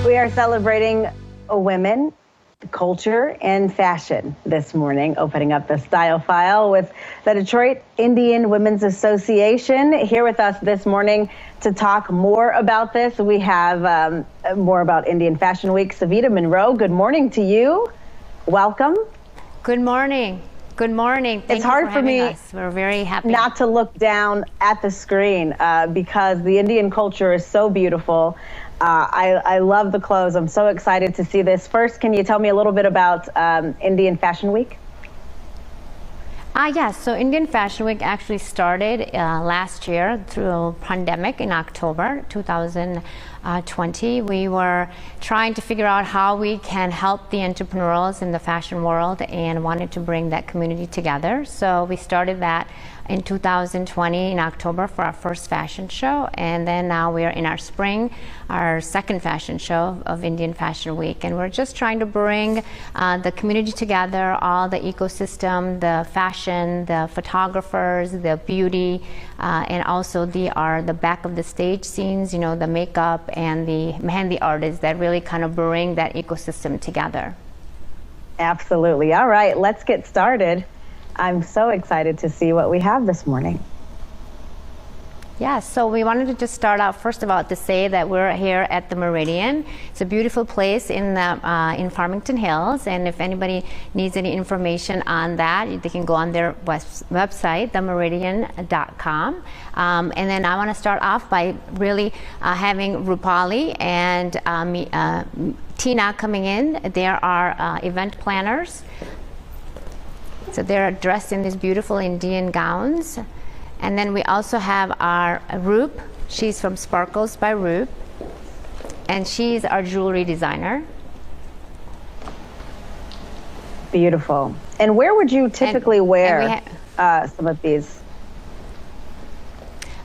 We are celebrating women, culture, and fashion this morning, opening up the Style File with the Detroit Indian Women's Association. Here with us this morning to talk more about this, we have more about Indian Fashion Week. Savita Monroe, good morning to you. Welcome. Good morning. Good morning. Thank it's hard for me us. We're very happy not to look down at the screen because the Indian culture is so beautiful. I love the clothes. I'm so excited to see this. First, can you tell me a little bit about Indian Fashion Week? Yes, so Indian Fashion Week actually started last year through a pandemic in October 2020. We were trying to figure out how we can help the entrepreneurs in the fashion world and wanted to bring that community together. So we started that in 2020 in October for our first fashion show, and then now we are in our spring, our second fashion show of Indian Fashion Week, and we're just trying to bring the community together, all the ecosystem, the fashion, the photographers, the beauty, and also the back of the stage scenes, you know, the makeup and the mehendi artists that really kind of bring that ecosystem together. Absolutely. All right, let's get started. I'm so excited to see what we have this morning. Yeah, so we wanted to just start out first of all to say that we're here at the Meridian. It's a beautiful place in Farmington Hills, and if anybody needs any information on that, they can go on their website, themeridian.com. And then I want to start off by really having Rupali and Tina coming in. There are event planners. So they're dressed in these beautiful Indian gowns. And then we also have our Roop. She's from Sparklebyroop, and she's our jewelry designer. Beautiful. And where would you typically wear some of these?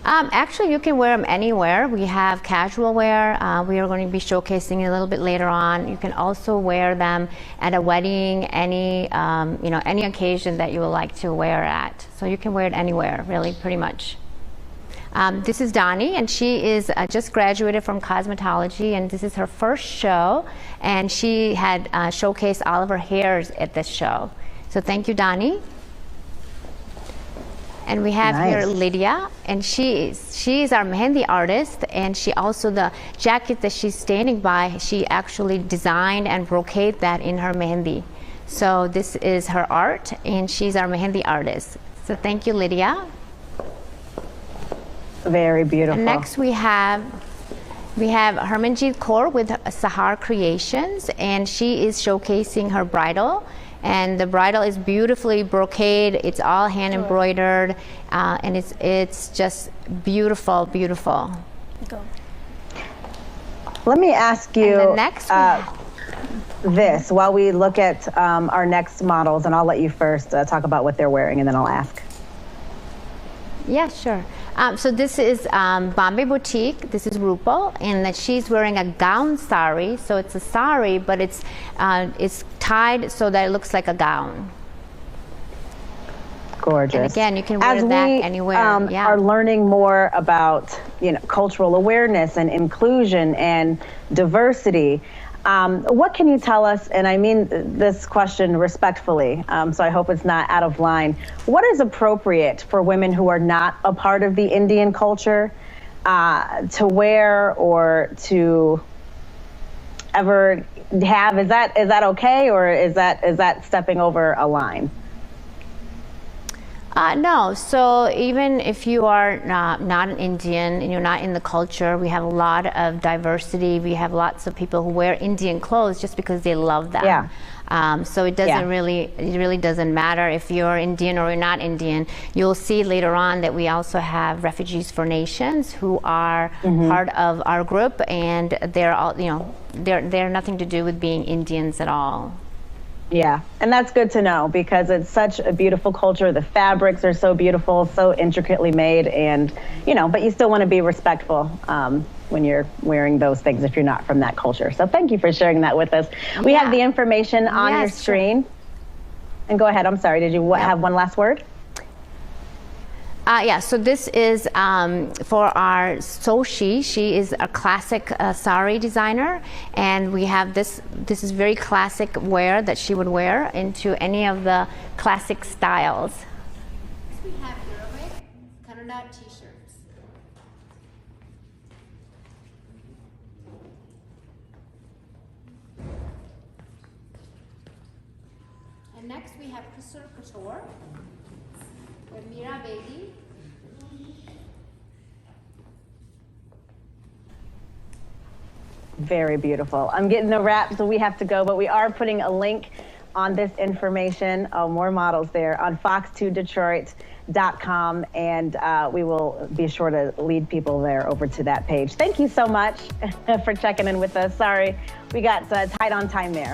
Actually, you can wear them anywhere. We have casual wear. We are going to be showcasing a little bit later on. You can also wear them at a wedding, any occasion that you would like to wear at. So you can wear it anywhere, really, pretty much. This is Donnie, and she is just graduated from cosmetology, and this is her first show, and she had showcased all of her hairs at this show. So thank you, Donnie. And we have here Lydia, and she is our mehendi artist, and she also, the jacket that she's standing by, she actually designed and brocade that in her mehendi. So this is her art, and she's our mehendi artist. So thank you, Lydia. Very beautiful. And next we have Harmanjeet Kaur with Sahar Creations, and she is showcasing her bridal. And the bridal is beautifully brocade. It's all hand embroidered, and it's just beautiful, beautiful. Go. Let me ask you next this while we look at our next models, and I'll let you first talk about what they're wearing, and then I'll ask. Yeah, sure. So this is Bombay Boutique. This is Rupal, and that she's wearing a gown sari. So it's a sari, but it's tied so that it looks like a gown. Gorgeous. And again, you can wear that anywhere. Are learning more about cultural awareness and inclusion and diversity. What can you tell us, and I mean this question respectfully, so I hope it's not out of line, what is appropriate for women who are not a part of the Indian culture to wear or to ever have? Is that okay, or is that stepping over a line? No, so even if you are not an Indian and you're not in the culture, we have a lot of diversity. We have lots of people who wear Indian clothes just because they love them. Yeah. So it really doesn't matter if you're Indian or you're not Indian. You'll see later on that we also have Refugees for Nations who are part of our group, and they're all, they're nothing to do with being Indians at all. Yeah, and that's good to know because it's such a beautiful culture. The fabrics are so beautiful, so intricately made, and but you still want to be respectful when you're wearing those things if you're not from that culture. So thank you for sharing that with us. We have the information on your screen. And go ahead, I'm sorry, did you have one last word? Yeah, so this is for our Soshi. She is a classic sari designer, and we have this. This is very classic wear that she would wear into any of the classic styles. We have Iruve Kannada t-shirts. And next we have Chrysalis Couture with Mira Baby. Very beautiful. I'm getting the wrap, so we have to go, but we are putting a link on this information, more models there, on fox2detroit.com, and we will be sure to lead people there over to that page. Thank you so much for checking in with us. Sorry, we got tight on time there.